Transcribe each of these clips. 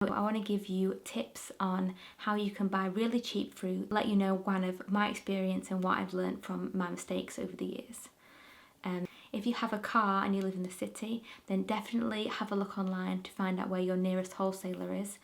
I want to give you tips on how you can buy really cheap fruit, let you know one of my experience and what I've learned from my mistakes over the years. If you have a car and you live in the city, then definitely have a look online to find out where your nearest wholesaler is.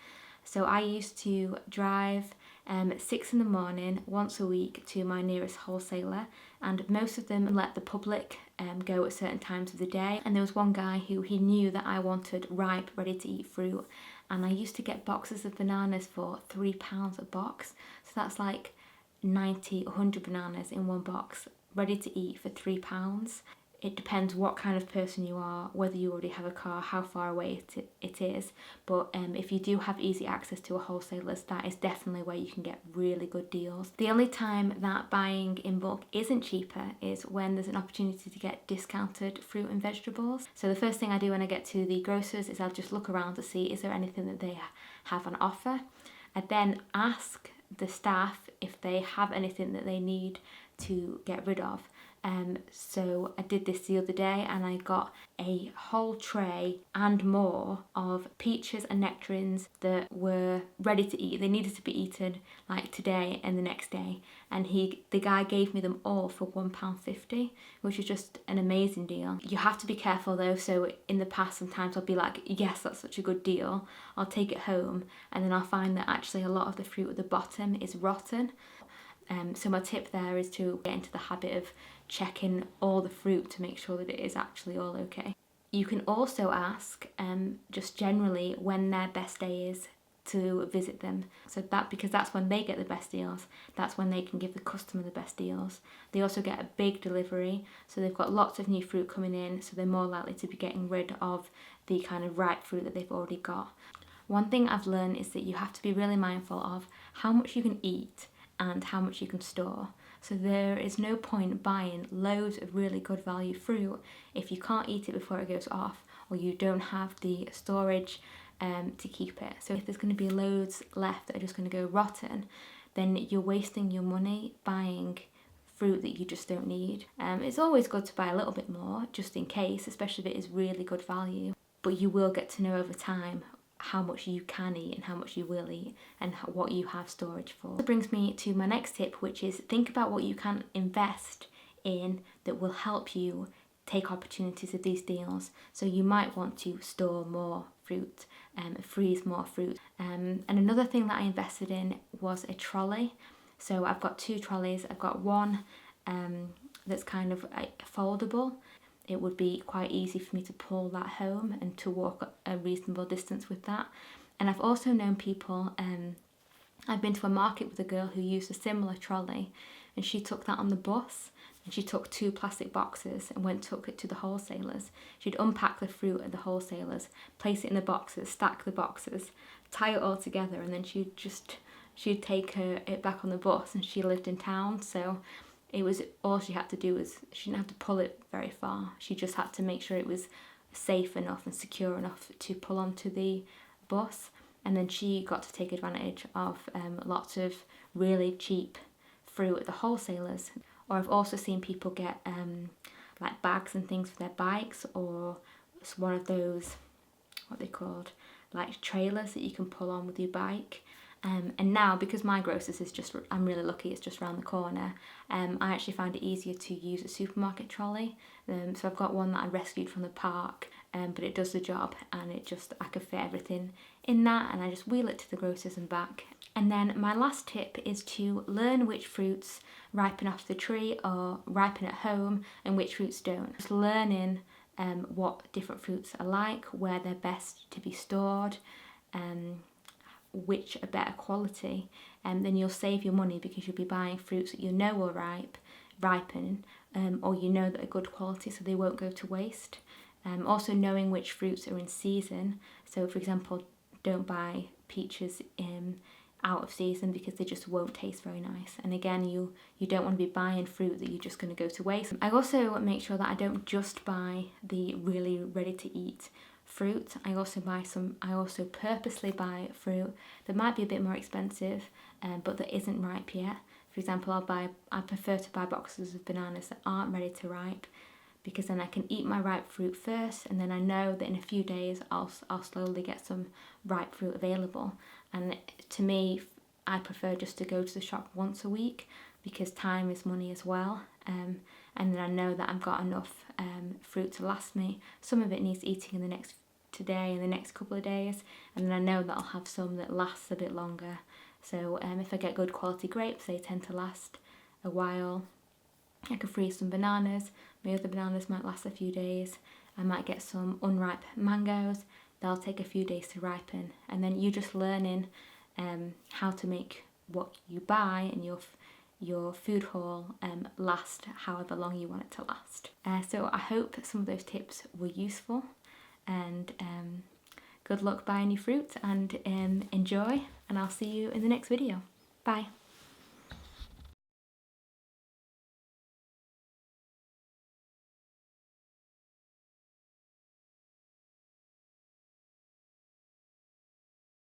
So I used to drive at 6 in the morning once a week to my nearest wholesaler, and most of them let the public go at certain times of the day. And there was one guy who he knew that I wanted ripe, ready to eat fruit, and I used to get boxes of bananas for £3 a box. So that's like 90, 100 bananas in one box, ready to eat for £3. It depends what kind of person you are, whether you already have a car, how far away it is. But if you do have easy access to a wholesaler, that is definitely where you can get really good deals. The only time that buying in bulk isn't cheaper is when there's an opportunity to get discounted fruit and vegetables. So the first thing I do when I get to the grocers is I'll just look around to see is there anything that they have on offer. I then ask the staff if they have anything that they need to get rid of. So I did this the other day and I got a whole tray and more of peaches and nectarines that were ready to eat. They needed to be eaten like today and the next day, and the guy gave me them all for £1.50, which is just an amazing deal. You have to be careful though, so in the past sometimes I'll be like, yes, that's such a good deal, I'll take it home, and then I'll find that actually a lot of the fruit at the bottom is rotten. So my tip there is to get into the habit of checking all the fruit to make sure that it is actually all okay. You can also ask just generally when their best day is to visit them. So because that's when they get the best deals, that's when they can give the customer the best deals. They also get a big delivery, so they've got lots of new fruit coming in, so they're more likely to be getting rid of the kind of ripe fruit that they've already got. One thing I've learned is that you have to be really mindful of how much you can eat and how much you can store. So there is no point buying loads of really good value fruit if you can't eat it before it goes off, or you don't have the storage to keep it. So if there's going to be loads left that are just going to go rotten, then you're wasting your money buying fruit that you just don't need. It's always good to buy a little bit more just in case, especially if it is really good value, but you will get to know over time how much you can eat and how much you will eat and what you have storage for. That brings me to my next tip, which is think about what you can invest in that will help you take opportunities of these deals. So you might want to store more fruit, freeze more fruit. And another thing that I invested in was a trolley. So I've got 2 trolleys. I've got one that's kind of foldable. It would be quite easy for me to pull that home and to walk a reasonable distance with that. And I've also known people, I've been to a market with a girl who used a similar trolley, and she took that on the bus, and she took 2 plastic boxes and took it to the wholesalers. She'd unpack the fruit at the wholesalers, place it in the boxes, stack the boxes, tie it all together, and then she'd take it back on the bus, and she lived in town, so it was all she had to do was, she didn't have to pull it very far. She just had to make sure it was safe enough and secure enough to pull onto the bus. And then she got to take advantage of lots of really cheap fruit at the wholesalers. Or I've also seen people get like bags and things for their bikes, or one of those, what they called, like trailers that you can pull on with your bike. And now, because my grocer's is just, I'm really lucky, it's just around the corner, I actually find it easier to use a supermarket trolley. So I've got one that I rescued from the park, but it does the job, and I can fit everything in that, and I just wheel it to the grocer's and back. And then my last tip is to learn which fruits ripen off the tree or ripen at home and which fruits don't. Just learning what different fruits are like, where they're best to be stored, which are better quality, and then you'll save your money because you'll be buying fruits that you know will ripen, or you know that are good quality, so they won't go to waste. Also knowing which fruits are in season. So for example, don't buy peaches out of season because they just won't taste very nice. And again, you don't want to be buying fruit that you're just going to go to waste. I also make sure that I don't just buy the really ready to eat fruit. I also purposely buy fruit that might be a bit more expensive, but that isn't ripe yet. For example, I prefer to buy boxes of bananas that aren't ready to ripe, because then I can eat my ripe fruit first, and then I know that in a few days I'll slowly get some ripe fruit available. And to me, I prefer just to go to the shop once a week, because time is money as well. And then I know that I've got enough fruit to last me. Some of it needs eating in the next today and the next couple of days, and then I know that I'll have some that lasts a bit longer. So if I get good quality grapes, they tend to last a while. I can freeze some bananas. My other bananas might last a few days. I might get some unripe mangoes. They'll take a few days to ripen. And then you're just learning how to make what you buy in your food haul last however long you want it to last. So I hope some of those tips were useful, and good luck buying your fruit, and enjoy, and I'll see you in the next video. Bye.